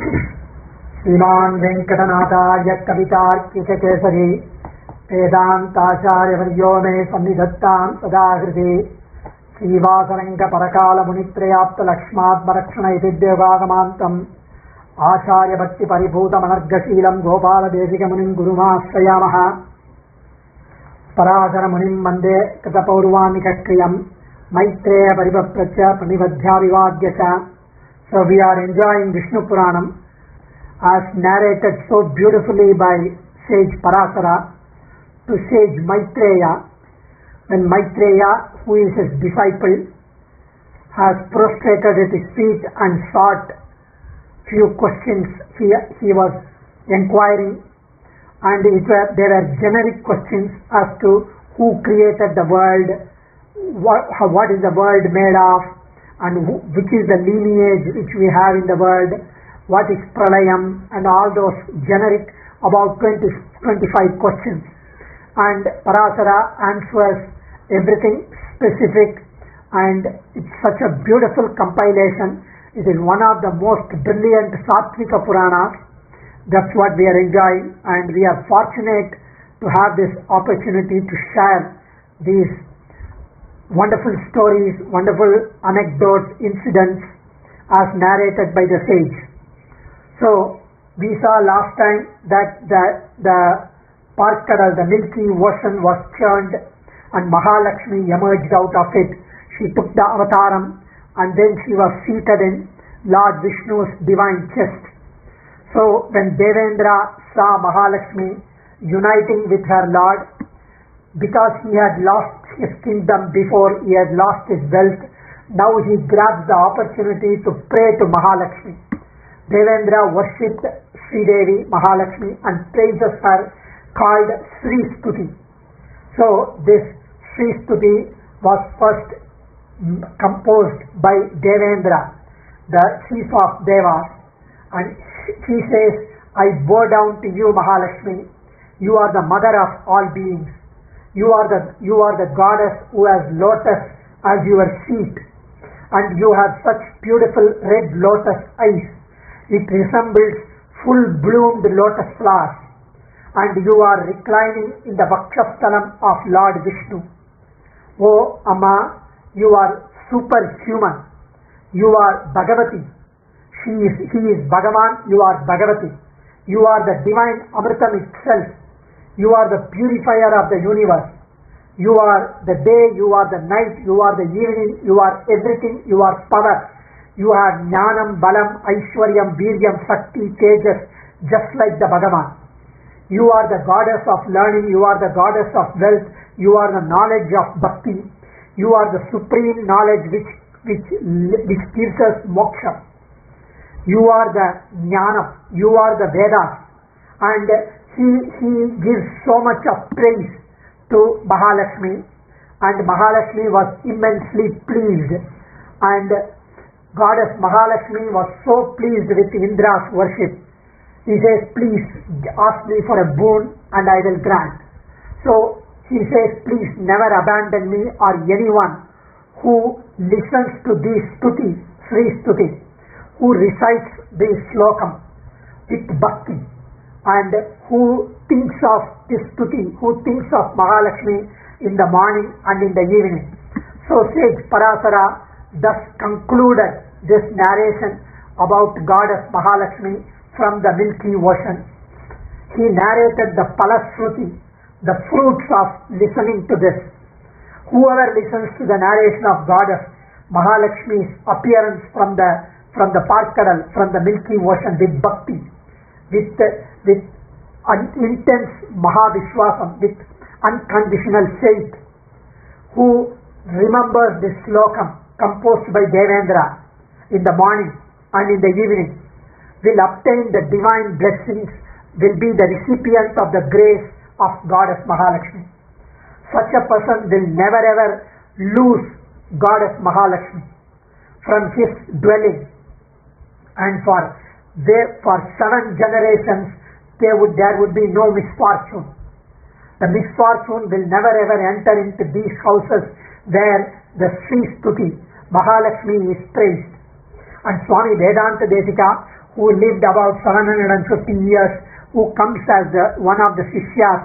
श्रीमान् वेङ्कटनाथार्य कवितार्किककेसरी वेदान्ताचार्यवर्यो मे सन्निधत्तां सदा हृदि श्रीवासरङ्गपरकालमुनित्रयाप्तलक्ष्मात्मरक्षणैतिद्योगागमान्तम् आचार्यभक्तिपरिभूतमनर्गशीलं गोपालदेशिकमुनिं गुरुमाश्रयामः। पराशरमुनिं वन्दे कृतपौर्वामिकक्रियं मैत्रेयपरिपप्रच्च प्रणिबध्याभिवाद्य च। So we are enjoying Vishnu Puranam as narrated so beautifully by sage Parasara to sage Maitreya. When Maitreya, who is his disciple, has prostrated at his feet and sought few questions he was inquiring, and they were generic questions as to who created the world, what is the world made of, and which is the lineage which we have in the world, what is pralayam, and all those generic about 20-25 questions. And Parasara answers everything specific, and it's such a beautiful compilation. It is one of the most brilliant Sattvika Puranas. That's what we are enjoying, and we are fortunate to have this opportunity to share these wonderful stories, wonderful anecdotes, incidents as narrated by the sage. So we saw last time that the Parkadal, the milky ocean, was churned and Mahalakshmi emerged out of it. She took the avataram and then she was seated in Lord Vishnu's divine chest. So when Devendra saw Mahalakshmi uniting with her Lord, because he had lost his kingdom before, he had lost his wealth, now he grabs the opportunity to pray to Mahalakshmi. Devendra worshipped Sri Devi Mahalakshmi and praises her, called Sri Stuti. So this Sri Stuti was first composed by Devendra, the chief of Devas, and he says, I bow down to you, Mahalakshmi. You are the mother of all beings. You are the goddess who has lotus as your seat, and you have such beautiful red lotus eyes. It resembles full-bloomed lotus flowers, and you are reclining in the Vakshasthalam of Lord Vishnu. Oh Amma, you are superhuman. You are Bhagavati. He is Bhagavan, you are Bhagavati. You are the divine Amritam itself. You are the purifier of the universe. You are the day, you are the night, you are the evening, you are everything, you are power. You have Jnanam, Balam, Aishwaryam, Viryam, Shakti, Tejas, just like the Bhagavan. You are the goddess of learning, you are the goddess of wealth, you are the knowledge of bhakti, you are the supreme knowledge which gives us moksha. You are the Jnanam, you are the Vedas, and he gives so much of praise to Mahalakshmi, and Mahalakshmi was immensely pleased, and Goddess Mahalakshmi was so pleased with Indra's worship. He says, please ask me for a boon and I will grant. So he says, please never abandon me or anyone who listens to this stuti, Sri Stuti, who recites this slokam with bhakti, and who thinks of this stuti, who thinks of Mahalakshmi in the morning and in the evening. So sage Parasara thus concluded this narration about Goddess Mahalakshmi from the milky ocean. He narrated the Palasruti, the fruits of listening to this. Whoever listens to the narration of Goddess Mahalakshmi's appearance from the Parkadal, from the milky ocean, with bhakti, with an intense Mahavishwasam, with unconditional faith, who remembers this slokam composed by Devendra in the morning and in the evening, will obtain the divine blessings, will be the recipient of the grace of Goddess Mahalakshmi. Such a person will never ever lose Goddess Mahalakshmi from his dwelling, and for 7 generations there would be no misfortune. The misfortune will never ever enter into these houses where the Sri Stuti, Mahalakshmi, is praised. And Swami Vedanta Desika, who lived about 750 years, who comes as one of the Sishyas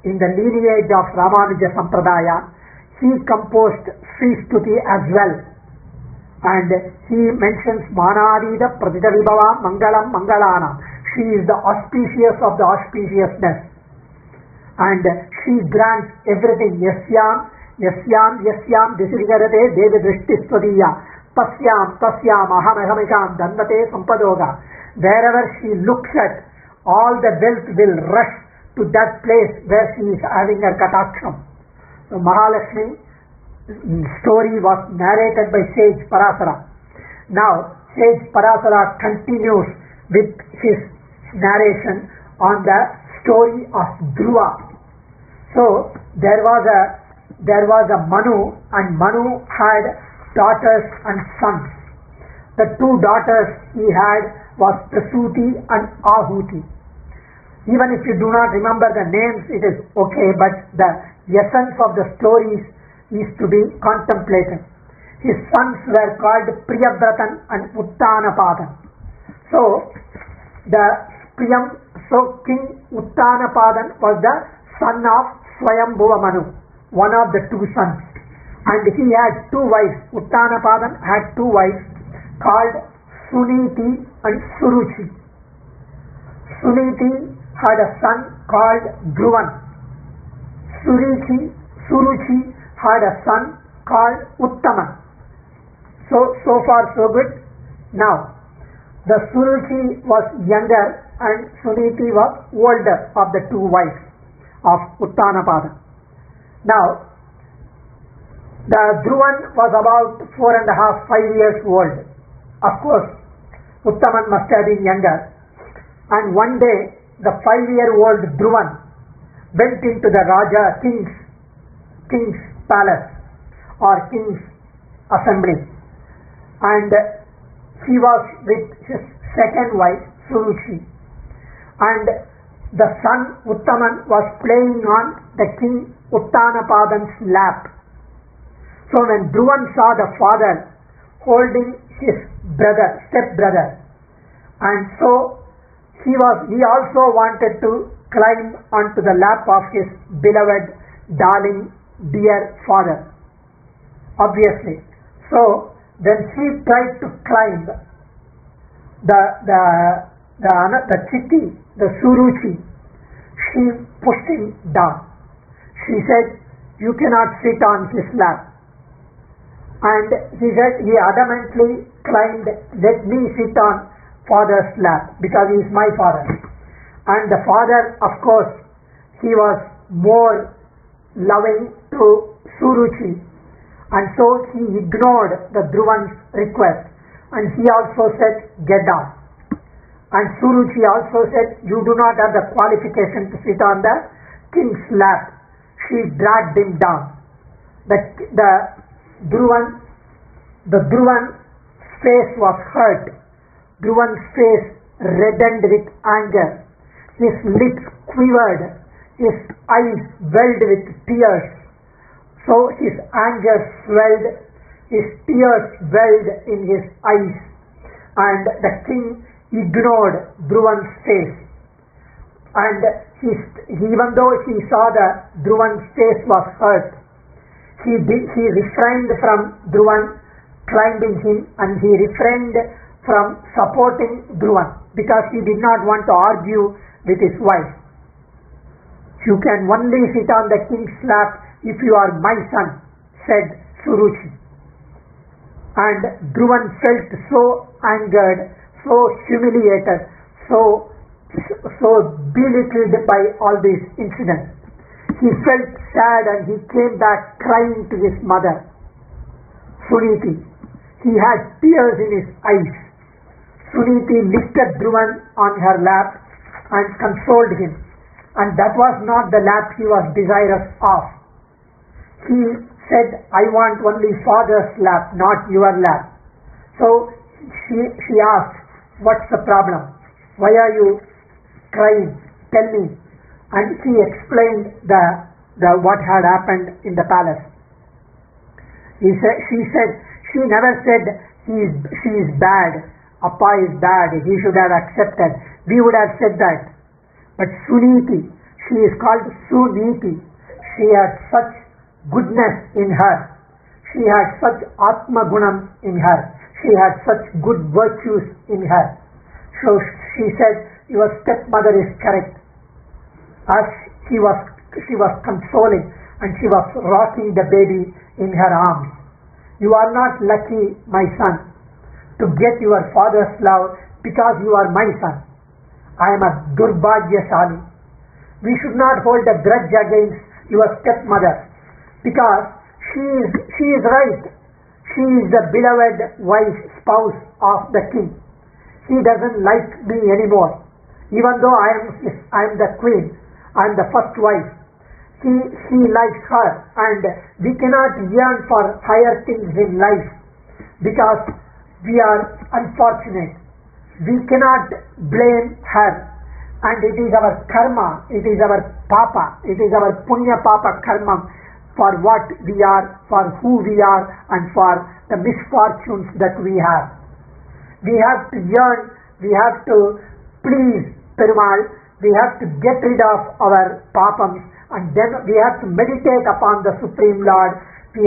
in the lineage of Ramanuja Sampradaya. He composed Sri Stuti as well. And he mentions Manadida Pradita Vibhava Mangalam Mangalana. She is the auspicious of the auspiciousness. And she grants everything. Yasyam, Yasyam, Yasyam, Disigarate, Devi Drishti Swadhiya, Tasyam, Tasyam, Ahamekam, Dannate Sampadoga. Wherever she looks at, all the wealth will rush to that place where she is having her kataksham. So Mahalakshmi story was narrated by Sage Parasara. Now Sage Parasara continues with his narration on the story of Dhruva. So there was a Manu, and Manu had daughters and sons. The two daughters he had was Prasuti and Ahuti. Even if you do not remember the names, it is okay, but the essence of the stories is to be contemplated. His sons were called Priyavratan and Uttanapadan. So King Uttanapadan was the son of Swayambhuva Manu, one of the two sons. And he had two wives. Uttanapadan had two wives called Suniti and Suruchi. Suniti had a son called Dhruvan. Suruchi had a son called Uttaman. So far so good. Now, the Suruchi was younger and Suniti was older of the two wives of Uttanapada. Now, the Dhruvan was about 4.5, 5 years old. Of course, Uttaman must have been younger. And one day, the 5-year-old Dhruvan went into the king's palace or king's assembly, and he was with his second wife Suruchi, and the son Uttaman was playing on the king Uttanapadan's lap. So when Dhruvan saw the father holding his stepbrother, and so he also wanted to climb onto the lap of his beloved, darling, dear father, obviously. So when he tried to climb, the chitti, the Suruchi, she pushed him down. She said, "You cannot sit on his lap." And he said, he adamantly climbed, "Let me sit on father's lap, because he is my father." And the father, of course, he was more loving to Suruchi, and so he ignored the Dhruvan's request, and he also said, "Get down." And Suruchi also said, "You do not have the qualification to sit on the king's lap." She dragged him down. The Dhruvan's face was hurt. Dhruvan's face reddened with anger. His lips quivered. His eyes welled with tears. So his anger swelled. His tears welled in his eyes. And the king ignored Dhruvan's face. And even though he saw that Dhruvan's face was hurt, he refrained from Dhruvan climbing him, and he refrained from supporting Dhruvan because he did not want to argue with his wife. "You can only sit on the king's lap if you are my son," said Suruchi. And Dhruvan felt so angered, so humiliated, so belittled by all these incidents. He felt sad and he came back crying to his mother, Suniti. He had tears in his eyes. Suniti lifted Dhruvan on her lap and consoled him. And that was not the lap he was desirous of. He said, "I want only father's lap, not your lap." So she asked, "What's the problem? Why are you crying? Tell me." And he explained what had happened in the palace. She said, "She never said she is bad Appa is bad, he should have accepted. We would have said that. But Suniti, she is called Suniti. She had such goodness in her. She had such Atma Gunam in her. She had such good virtues in her. So she said, your stepmother is correct. As she was consoling and she was rocking the baby in her arms. You are not lucky, my son, to get your father's love because you are my son. I am a Durbhagyasali. We should not hold a grudge against your stepmother because she is right. She is the beloved wife, spouse of the king. He doesn't like me anymore. Even though I am the queen, I am the first wife. He likes her, and we cannot yearn for higher things in life because we are unfortunate. We cannot blame her, and it is our karma, it is our papa, it is our punya papa karma for what we are, for who we are, and for the misfortunes that we have. We have to yearn, we have to please Perumal, we have to get rid of our papams, and then we have to meditate upon the Supreme Lord. We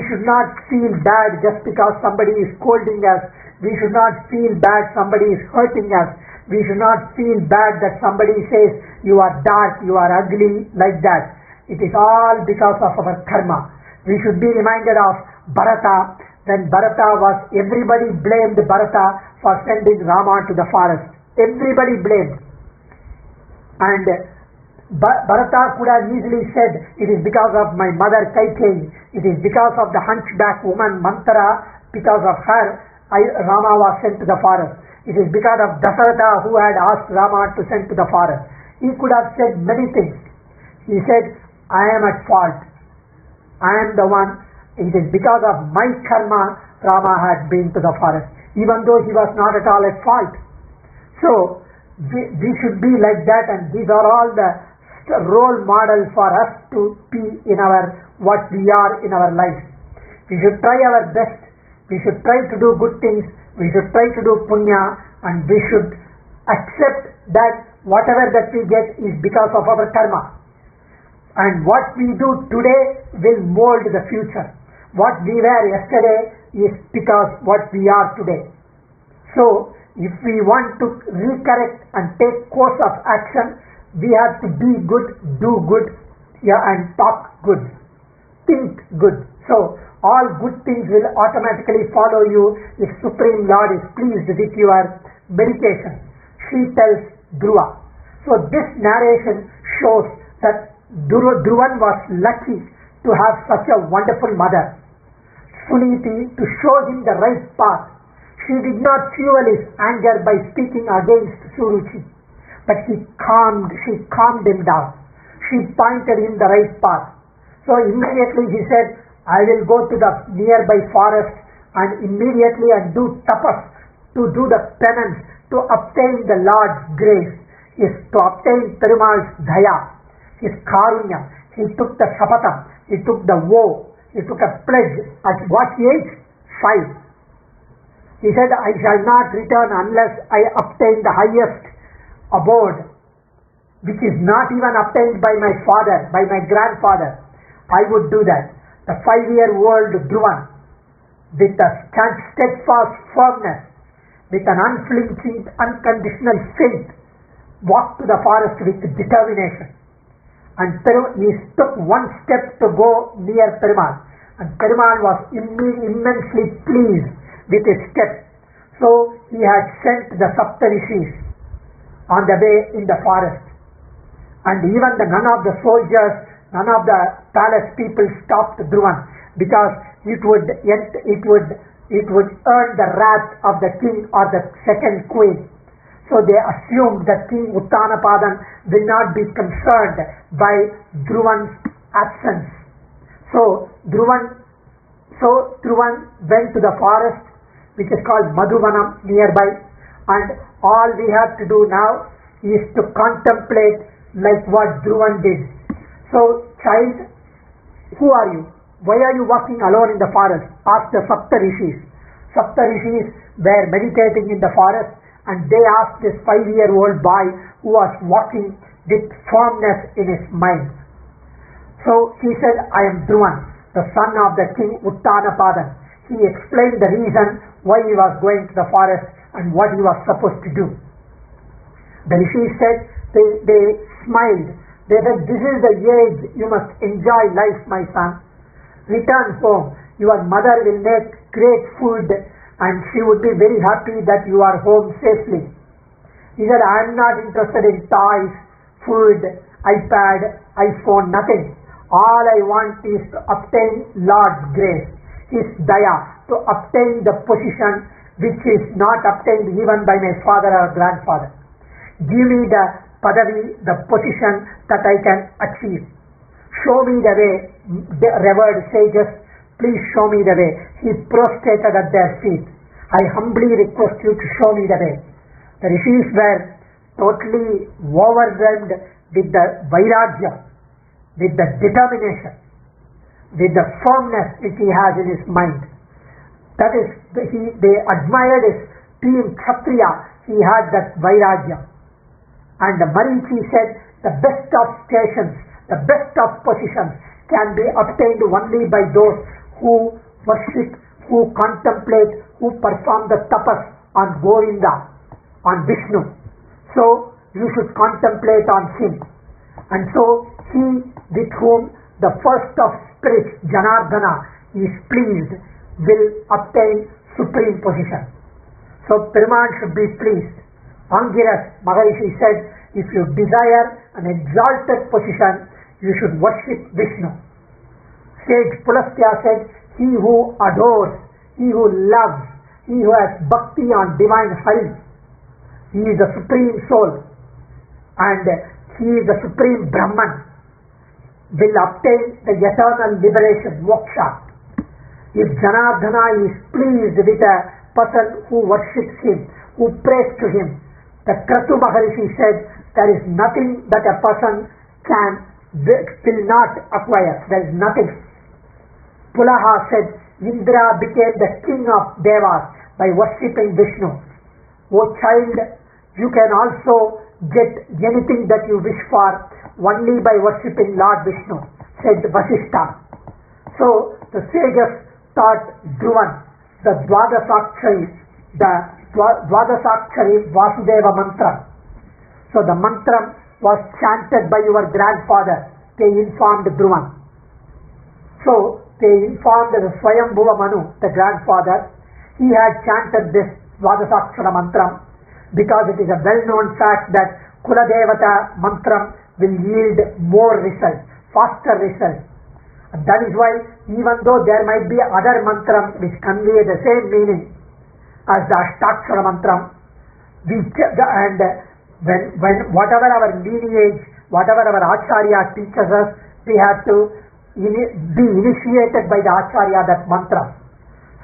should not feel bad just because somebody is scolding us. We should not feel bad somebody is hurting us. We should not feel bad that somebody says you are dark, you are ugly, like that. It is all because of our karma. We should be reminded of Bharata. When Bharata was, everybody blamed Bharata for sending Rama to the forest. Everybody blamed. And Bharata could have easily said, it is because of my mother Kaikeyi, it is because of the hunchback woman Manthara, because of her Rama was sent to the forest. It is because of Dasaratha who had asked Rama to send to the forest. He could have said many things. He said, I am at fault. I am the one. It is because of my karma Rama had been to the forest, even though he was not at all at fault. So we should be like that, and these are all the role model for us to be in our what we are in our life. We should try our best. We should try to do good things. We should try to do punya, and we should accept that whatever that we get is because of our karma. And what we do today will mold the future. What we were yesterday is because what we are today. So if we want to recorrect and take course of action, we have to be good, do good, and talk good, think good. So all good things will automatically follow you if Supreme Lord is pleased with your meditation. She tells Dhruva. So this narration shows that Dhruvan was lucky to have such a wonderful mother, Suniti, to show him the right path. She did not fuel his anger by speaking against Suruchi, but she calmed him down. She pointed him the right path. So immediately he said, I will go to the nearby forest and immediately and do tapas, to do the penance, to obtain the Lord's grace, is to obtain Perumal's Dhaya, his Karunya. He took the Shapatam, he took the vow, he took a pledge. At what age? 5. He said, I shall not return unless I obtain the highest abode, which is not even obtained by my father, by my grandfather. I would do that. The 5-year-old Dhruvan, with a steadfast firmness, with an unflinching, unconditional faith, walked to the forest with determination. And he took one step to go near Perumal, and Perumal was immensely pleased with his step. So he had sent the Saptarishis on the way in the forest, and even none of the soldiers, none of the palace people stopped Dhruvan, because it would earn the wrath of the king or the second queen. So they assumed that King Uttanapadan will not be concerned by Dhruvan's absence. So Dhruvan went to the forest, which is called Madhvakkannan nearby, and all we have to do now is to contemplate like what Dhruvan did. So, child, who are you? Why are you walking alone in the forest? Asked the Saptarishis. Saptarishis were meditating in the forest, and they asked this 5-year-old boy who was walking with firmness in his mind. So he said, I am Dhruvan, the son of the king Uttanapadan. He explained the reason why he was going to the forest and what he was supposed to do. The rishis said, they smiled. They said, this is the age you must enjoy life, my son. Return home. Your mother will make great food and she would be very happy that you are home safely. He said, I am not interested in toys, food, iPad, iPhone, nothing. All I want is to obtain Lord's grace, His daya, to obtain the position which is not obtained even by my father or grandfather. Give me the padavi, the position that I can achieve. Show me the way, the revered sages, please show me the way. He prostrated at their feet. I humbly request you to show me the way. The rishis were totally overwhelmed with the vairagya, with the determination, with the firmness which he has in his mind. That is, they admired his team Kshatriya. He had that vairagya. And the Marichi said, the best of stations, the best of positions can be obtained only by those who worship, who contemplate, who perform the tapas on Govinda, on Vishnu. So you should contemplate on him. And so he with whom the first of spirits, Janardana, is pleased will obtain supreme position. So Perumal should be pleased. Angiras Maharishi said, if you desire an exalted position, you should worship Vishnu. Sage Pulastya said, he who adores, he who loves, he who has bhakti on divine hari, he is the supreme soul and he is the supreme Brahman, will obtain the eternal liberation, moksha. If Janardana is pleased with a person who worships him, who prays to him, the Kratu Maharishi said, there is nothing that a person will not acquire. There is nothing. Pulaha said, Indra became the king of Devas by worshipping Vishnu. O child, you can also get anything that you wish for only by worshipping Lord Vishnu, said Vasishtha. So the sages taught Dhruvan the Dvadasakshari Vasudeva mantra. So the mantra was chanted by your grandfather. They informed Dhruvan. So they informed the Swayambhuva Manu, the grandfather. He had chanted this Dvadasakshara mantra because it is a well-known fact that Kuladevata mantra will yield more results, faster results. And that is why, even though there might be other mantras which convey the same meaning as the Ashtakshara mantra, when whatever our lineage, whatever our Acharya teaches us, we have to be initiated by the Acharya, that mantra.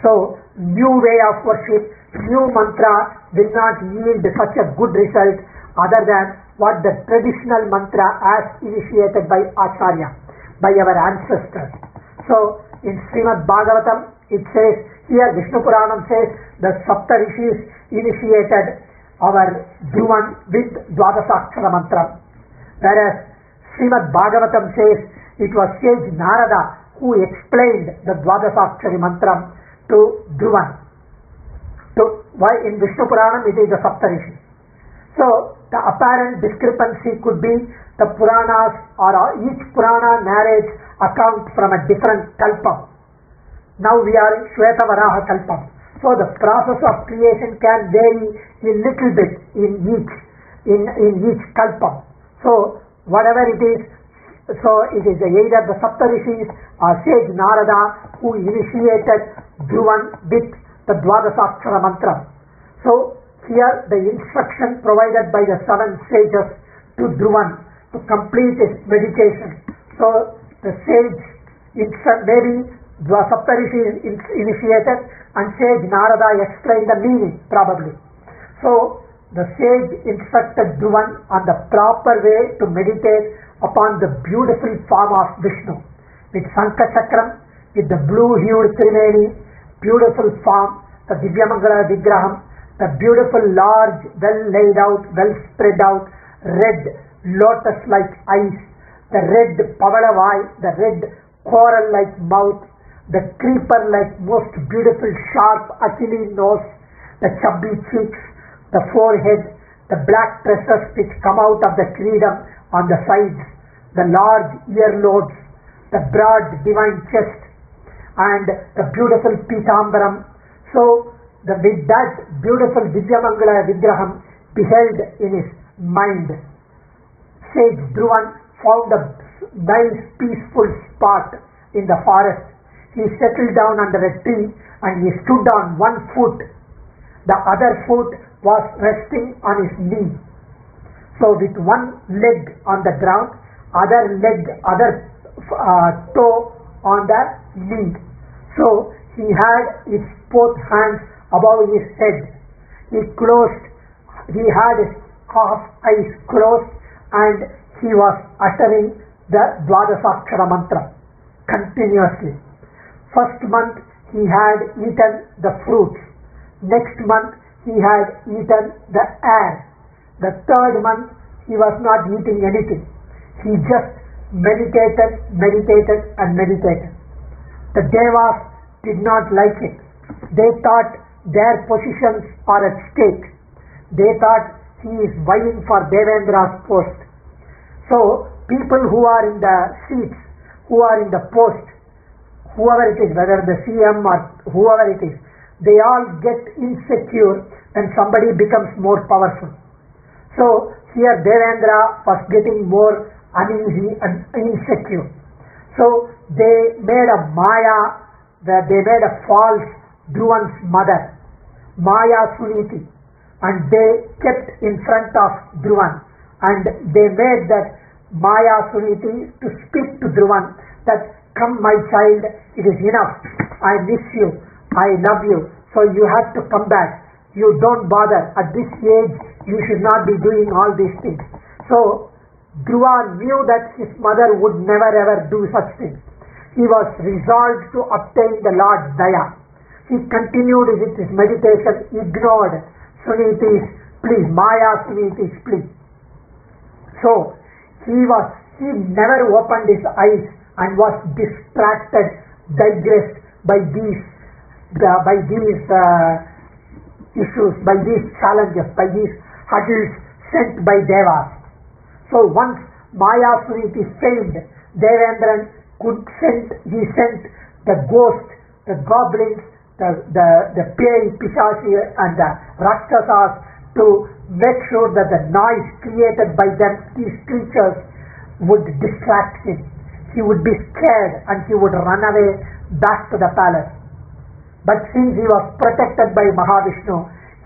So, new way of worship, new mantra will not yield such a good result other than what the traditional mantra as initiated by Acharya, by our ancestors. So, in Srimad Bhagavatam, it says, here Vishnu Puranam says, the Saptarishis initiated our Dhruvan with Dvadasakshara mantra. Whereas Srimad Bhagavatam says, it was sage Narada who explained the Dvadasakshari mantra to Dhruvan. So, why in Vishnu Puranam it is the Saptarishi. So, the apparent discrepancy could be the Puranas, or each Purana narrates account from a different kalpam. Now we are in Shweta Varaha kalpam. So the process of creation can vary a little bit in each kalpam. So whatever it is, so it is either the Saptarishis or sage Narada who initiated Dhruvan with the Dvadasakshara mantra. So here the instruction provided by the 7 sages to Dhruvan to complete his meditation. So the sage, maybe the Saptarishi initiated and sage Narada explained the meaning probably. So the sage instructed Dhruvan on the proper way to meditate upon the beautiful form of Vishnu with Sankha Chakram, with the blue-hued Trimeni, beautiful form, the Divyamangala Vigraham, the beautiful, large, well laid out, well spread out, red lotus-like eyes, the red Pavalavai, the red coral-like mouth, the creeper-like most beautiful sharp Achilles nose, the chubby cheeks, the forehead, the black tresses which come out of the kireedam on the sides, the large earlobes, the broad divine chest, and the beautiful Pitambaram. So, with that beautiful Divyamangala Vigraham beheld in his mind, sage Dhruvan found a nice peaceful spot in the forest. He settled down under a tree and he stood on one foot. The other foot was resting on his knee. So with one leg on the ground, other toe on the knee. So he had his both hands above his head. He had his half eyes closed and he was uttering the Dvadasakshara mantra continuously. First month he had eaten the fruits. Next month he had eaten the air. The third month he was not eating anything. He just meditated. The Devas did not like it. They thought their positions are at stake. They thought he is vying for Devendra's post. So people who are in the seats, who are in the post, whoever it is, whether the CM or whoever it is, they all get insecure when somebody becomes more powerful. So here Devendra was getting more uneasy and insecure. So they made a Maya, they made a false Dhruvan's mother, Maya Suniti, and they kept in front of Dhruvan, and they made that Maya Suniti to speak to Dhruvan that, come my child, it is enough, I miss you, I love you, so you have to come back, you don't bother, at this age you should not be doing all these things. So Dhruva knew that his mother would never ever do such things. He was resolved to obtain the Lord's Daya. He continued with his meditation, ignored Suniti's plea, Maya Suniti's plea. So he never opened his eyes and was distracted, digressed by these issues, by these challenges, by these hurdles sent by Devas. So once Maya Suniti failed, Devendran he sent the ghost, the goblins, the Pei, Pishachi and the Rakshasas to make sure that the noise created by them, these creatures, would distract him. He would be scared and he would run away back to the palace. But since he was protected by Mahavishnu,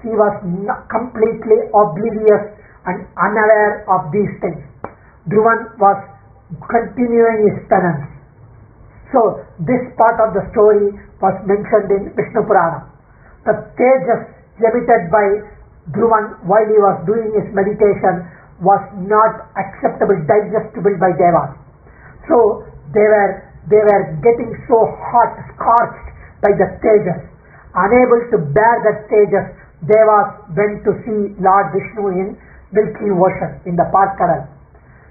he was completely oblivious and unaware of these things. Dhruvan was continuing his penance. So this part of the story was mentioned in Vishnu Puranam. The tejas emitted by Dhruvan while he was doing his meditation was not acceptable, digestible by Devas. So they were getting so hot, scorched by the tejas. Unable to bear that tejas, Devas went to see Lord Vishnu in Milky Ocean, in the Parkadal.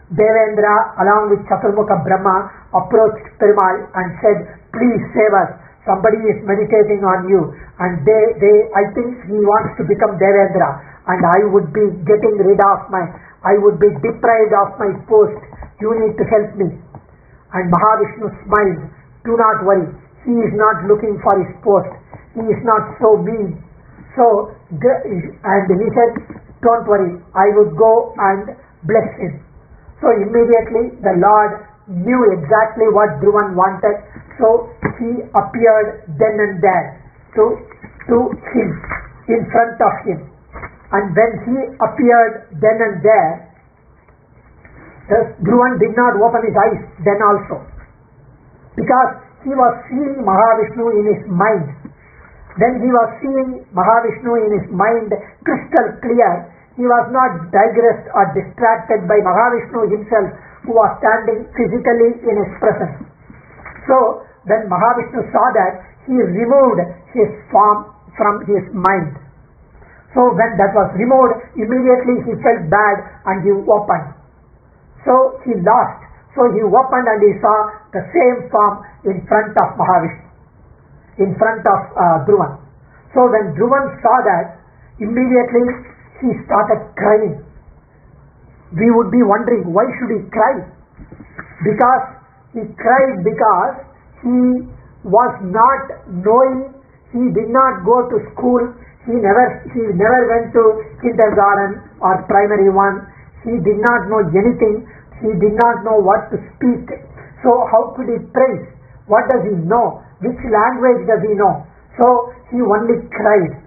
Devendra, along with Chaturmukha Brahma, approached Perumal and said, please save us, somebody is meditating on you, and I think he wants to become Devendra, and I would be deprived of my post, you need to help me. And Mahavishnu smiled, do not worry, he is not looking for his post, he is not so mean. So, and he said, don't worry, I would go and bless him. So immediately the Lord knew exactly what Dhruvan wanted, so he appeared then and there to him, in front of him. And when he appeared then and there, Dhruvan did not open his eyes then also, because he was seeing Mahavishnu in his mind. When he was seeing Mahavishnu in his mind crystal clear, he was not digressed or distracted by Mahavishnu himself, who was standing physically in his presence. So when Mahavishnu saw that, he removed his form, from his mind. So when that was removed, immediately he felt bad and he opened. So he lost. So he opened and he saw the same form in front of Mahavishnu, in front of Dhruvan. So when Dhruvan saw that, immediately he started crying. We would be wondering, why should he cry? Because he cried because he was not knowing, he did not go to school, he never went to kindergarten or primary one, he did not know anything, he did not know what to speak. So how could he praise? What does he know? Which language does he know? So he only cried.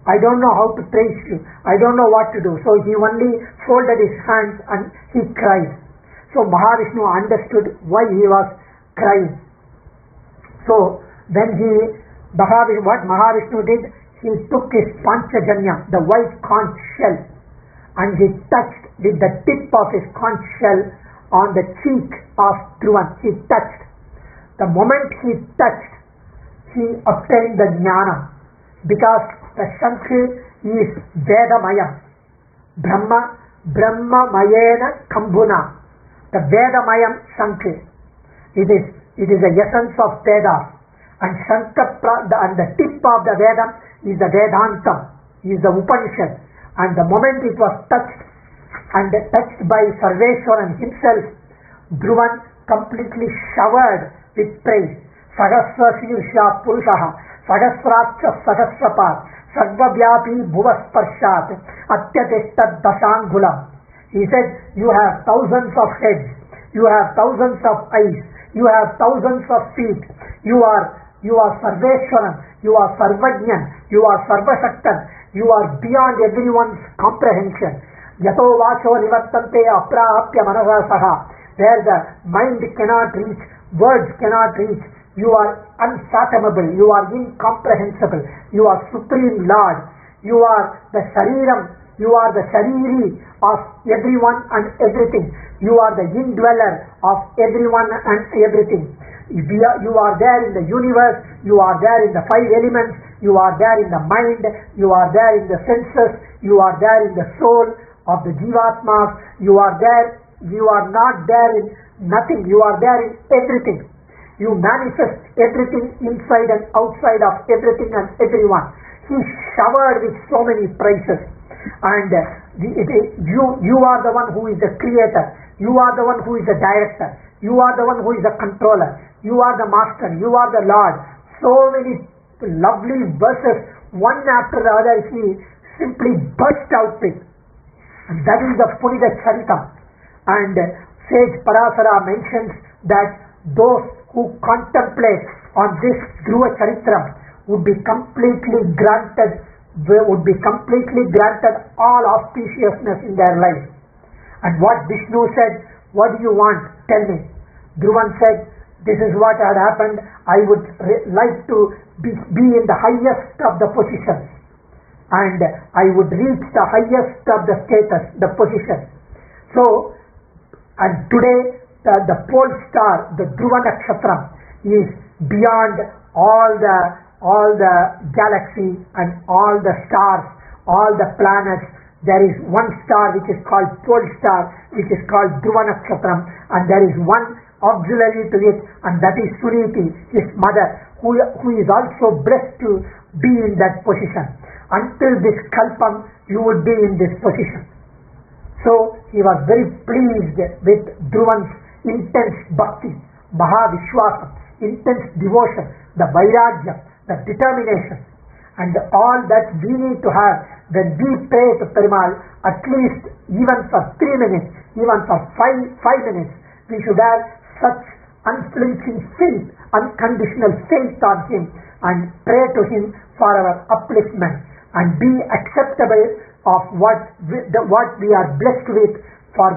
I don't know how to praise you. I don't know what to do. So he only folded his hands and he cried. So Mahavishnu understood why he was crying. So when what Mahavishnu did, he took his Panchajanya, the white conch shell, and he touched with the tip of his conch shell on the cheek of Dhruvan. He touched. The moment he touched, he obtained the jnana, because the Shankh is Vedamayam. Brahmamayena Kambhuna. The Vedamayam Shankh. It is the essence of Vedas. And and the tip of the Veda is the Vedantam, is the Upanishad. And the moment it was touched, and touched by Sarveshwaran himself, Dhruvan completely showered with praise. Sahasra Shirsha Purushaha, Sahasracha Sahasrapat, Sarvavyapi Bhuvasparshat, Atyatishtat Dasanghulam. He said, you have thousands of heads, you have thousands of eyes, you have thousands of feet, you are Sarveshwaran, you are Sarvajnan, you are Sarvashaktan, you are beyond everyone's comprehension. Yato vacho nivartante aprahapya manasasaha. Where the mind cannot reach, words cannot reach, you are unfathomable, you are incomprehensible, you are Supreme Lord, you are the Shariram, you are the Shariri of everyone and everything, you are the indweller of everyone and everything. You are there in the universe, you are there in the five elements, you are there in the mind, you are there in the senses, you are there in the soul of the Jivatmas, you are there, you are not there in nothing, you are there in everything. You manifest everything inside and outside of everything and everyone. He showered with so many praises. And you are the one who is the creator, you are the one who is the director, you are the one who is the controller, you are the master, you are the Lord. So many lovely verses, one after the other, he simply burst out with. And that is the Punita Charitam. And Sage Parasara mentions that those who contemplate on this Dhruva Charitram would be completely granted all auspiciousness in their life. And what Vishnu said, what do you want? Tell me. Dhruvan said, this is what had happened. I would like to be in the highest of the positions, and I would reach the highest of the status, the position. So, and today the pole star, the Dhruva Nakshatram, is beyond all the galaxy and all the stars, all the planets. There is one star which is called pole star, which is called Dhruva Nakshatram, and there is one auxiliary to it, and that is Suniti, his mother, who is also blessed to be in that position. Until this Kalpam, you would be in this position. So he was very pleased with Dhruvan's intense bhakti, Mahavishwasam, intense devotion, the Vairagya, the determination, and all that we need to have when we pray to Perumal, at least even for 3 minutes, even for 5 minutes, we should have such unflinching faith, unconditional faith on him, and pray to him for our upliftment, and be acceptable of what we are blessed with for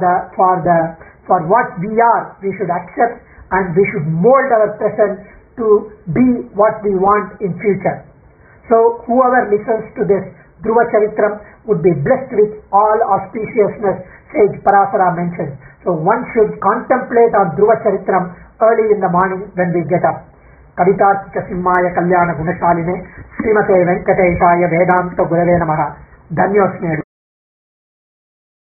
what we are. We should accept, and we should mold our present to be what we want in future. So whoever listens to this Dhruva Charitram would be blessed with all auspiciousness, Sage Parasara mentions. So one should contemplate on Dhruva Charitram early in the morning when we get up. కవితార్కిక సింహాయ కళ్యాణ గుణశాలినే శ్రీమతే వెంకటేశాయ వేదాంత గురవే నమః. ధన్యోస్మి.